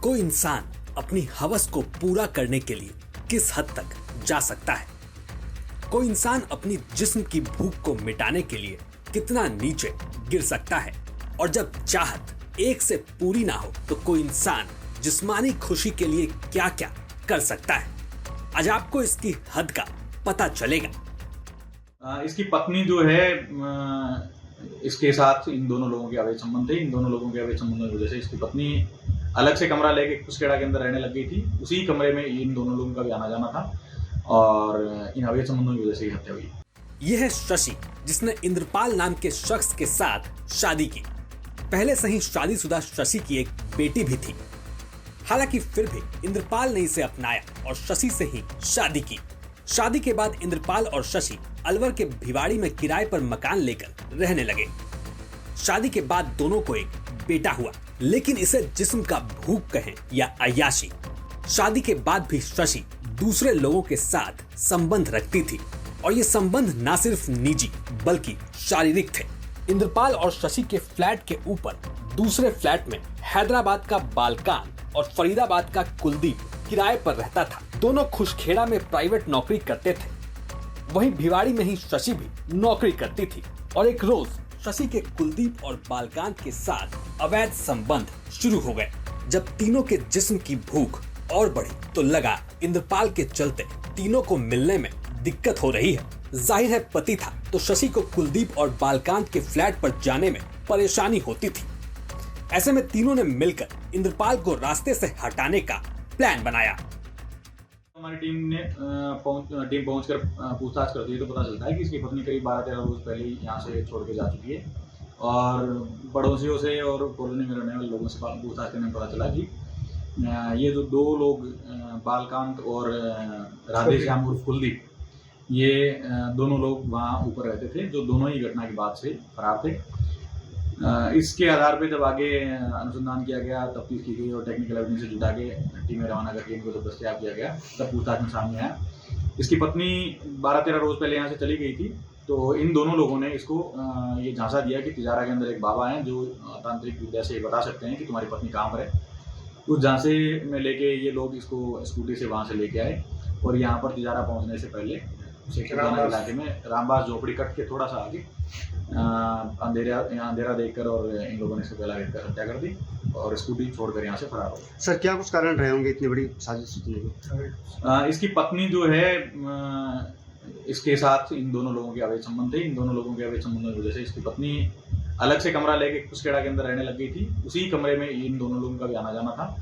कोई इंसान अपनी हवस को पूरा करने के लिए किस हद तक जा सकता है? कोई इंसान अपनी जिस्म की भूख को मिटाने के लिए कितना नीचे गिर सकता है? और जब चाहत एक से पूरी ना हो तो कोई इंसान जिस्मानी खुशी के लिए क्या क्या कर सकता है? आज आपको इसकी हद का पता चलेगा। इसकी पत्नी जो है इसके साथ इन दोनों लोगों के अवैध संबंध थे। इन दोनों लोगों के अवैध संबंधों की वजह से इसकी पत्नी अलग से कमरा लेके कुसकेड़ा के अंदर रहने लग गई थी। उसी कमरे में इन दोनों लोगों का भी आना जाना था और इन अवैध संबंधों की वजह से हत्या हुई। यह है शशि, जिसने इंद्रपाल नाम के शख्स के साथ शादी की। पहले से ही शादीशुदा शशि की एक बेटी भी थी। हालांकि फिर भी इंद्रपाल ने इसे अपनाया और शशि से ही शादी की। शादी के बाद इंद्रपाल और शशि अलवर के भिवाड़ी में किराए पर मकान लेकर रहने लगे। शादी के बाद दोनों को एक बेटा हुआ, लेकिन इसे जिस्म का भूख कहें या अय्याशी, शादी के बाद भी शशि दूसरे लोगों के साथ संबंध रखती थी और ये संबंध न सिर्फ निजी बल्कि शारीरिक थे। इंद्रपाल और शशि के फ्लैट के ऊपर दूसरे फ्लैट में हैदराबाद का बालकांत और फरीदाबाद का कुलदीप किराए पर रहता था। दोनों खुशखेड़ा में प्राइवेट नौकरी करते थे। वहीं भिवाड़ी में ही शशि भी नौकरी करती थी और एक रोज शशि के कुलदीप और बालकांत के साथ अवैध संबंध शुरू हो गए। जब तीनों के जिस्म की भूख और बढ़ी तो लगा इंद्रपाल के चलते तीनों को मिलने में दिक्कत हो रही है। जाहिर है पति था तो शशि को कुलदीप और बालकांत के फ्लैट पर जाने में परेशानी होती थी। ऐसे में तीनों ने मिलकर इंद्रपाल को रास्ते से हटाने का प्लान बनाया। हमारी टीम पहुंचकर पूछताछ करती है तो पता चलता है कि इसकी पत्नी करीब 12-13 रोज पहले ही यहाँ से छोड़ के जा चुकी है और पड़ोसियों से और कॉलोनी में रहने वाले लोगों से पूछताछ करने में पता चला कि ये जो दो लोग बालकांत और राधेश्याम उर्फ कुलदीप, ये दोनों लोग वहाँ ऊपर रहते थे, जो दोनों ही घटना के बाद से फरार थे। इसके आधार पे जब आगे अनुसंधान किया गया, तफ्तीश की गई और टेक्निकल एविडेंस से जुटा के टीमें रवाना करके इनको जब दस्तयाब किया गया तब पूछताछ में सामने आया इसकी पत्नी 12-13 रोज पहले यहाँ से चली गई थी। तो इन दोनों लोगों ने इसको ये झांसा दिया कि तिजारा के अंदर एक बाबा हैं जो तांत्रिक विद्या से बता सकते हैं कि तुम्हारी पत्नी कहाँ पर है। उस झांसे में लेके ये लोग इसको स्कूटी से वहाँ से लेके आए और यहाँ पर तिजारा पहुँचने से पहले इलाके में रामबास झोपड़ी कट के थोड़ा सा आगे अंधेरा देखकर और इन लोगों ने इसको पहला रेत कर हत्या कर दी और स्कूटी छोड़कर यहाँ से फरार हो गए। सर, क्या कुछ कारण रहे होंगे इतनी बड़ी साजिश रचने के? इसकी पत्नी जो है इसके साथ इन दोनों लोगों के अवैध संबंध थे। इन दोनों लोगों के अवैध संबंधों की वजह से इसकी पत्नी अलग से कमरा लेके कुसकेड़ा के अंदर रहने लग गई थी। उसी कमरे में इन दोनों लोगों का भी आना जाना था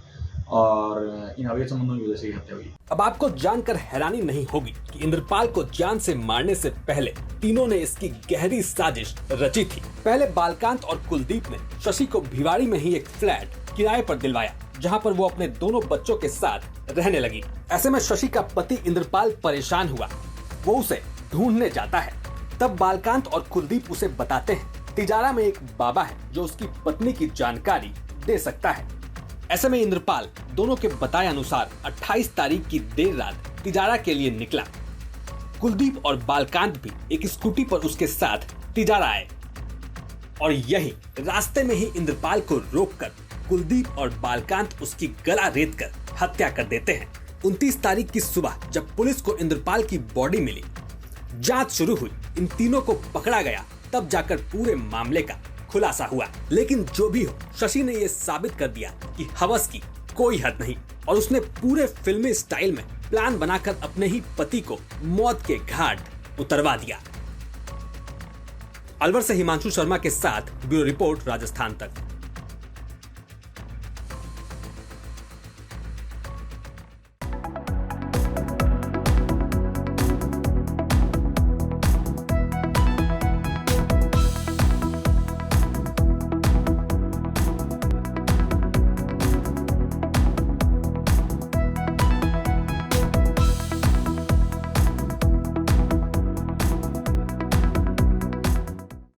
और इन अवैध संबंधों की वजह से हत्या हुई। अब आपको जानकर हैरानी नहीं होगी कि इंद्रपाल को जान से मारने से पहले तीनों ने इसकी गहरी साजिश रची थी। पहले बालकांत और कुलदीप ने शशि को भिवाड़ी में ही एक फ्लैट किराए पर दिलवाया, जहां पर वो अपने दोनों बच्चों के साथ रहने लगी। ऐसे में शशि का पति इंद्रपाल परेशान हुआ, वो उसे ढूंढने जाता है। तब बालकांत और कुलदीप उसे बताते हैं तिजारा में एक बाबा है जो उसकी पत्नी की जानकारी दे सकता है। ऐसे में इंद्रपाल दोनों के बताए अनुसार 28 तारीख की देर रात तिजारा के लिए निकला। कुलदीप और बालकांत भी एक स्कूटी पर उसके साथ तिजारा आए और यही रास्ते में ही इंद्रपाल को रोककर कुलदीप और बालकांत उसकी गला रेतकर हत्या कर देते हैं। 29 तारीख की सुबह जब पुलिस को इंद्रपाल की बॉडी मिली, जांच शुरू हुई, इन तीनों को पकड़ा गया, तब जाकर पूरे मामले का खुलासा हुआ। लेकिन जो भी हो, शशि ने यह साबित कर दिया कि हवस की कोई हद नहीं और उसने पूरे फिल्मी स्टाइल में प्लान बनाकर अपने ही पति को मौत के घाट उतरवा दिया। अलवर से हिमांशु शर्मा के साथ ब्यूरो रिपोर्ट, राजस्थान तक।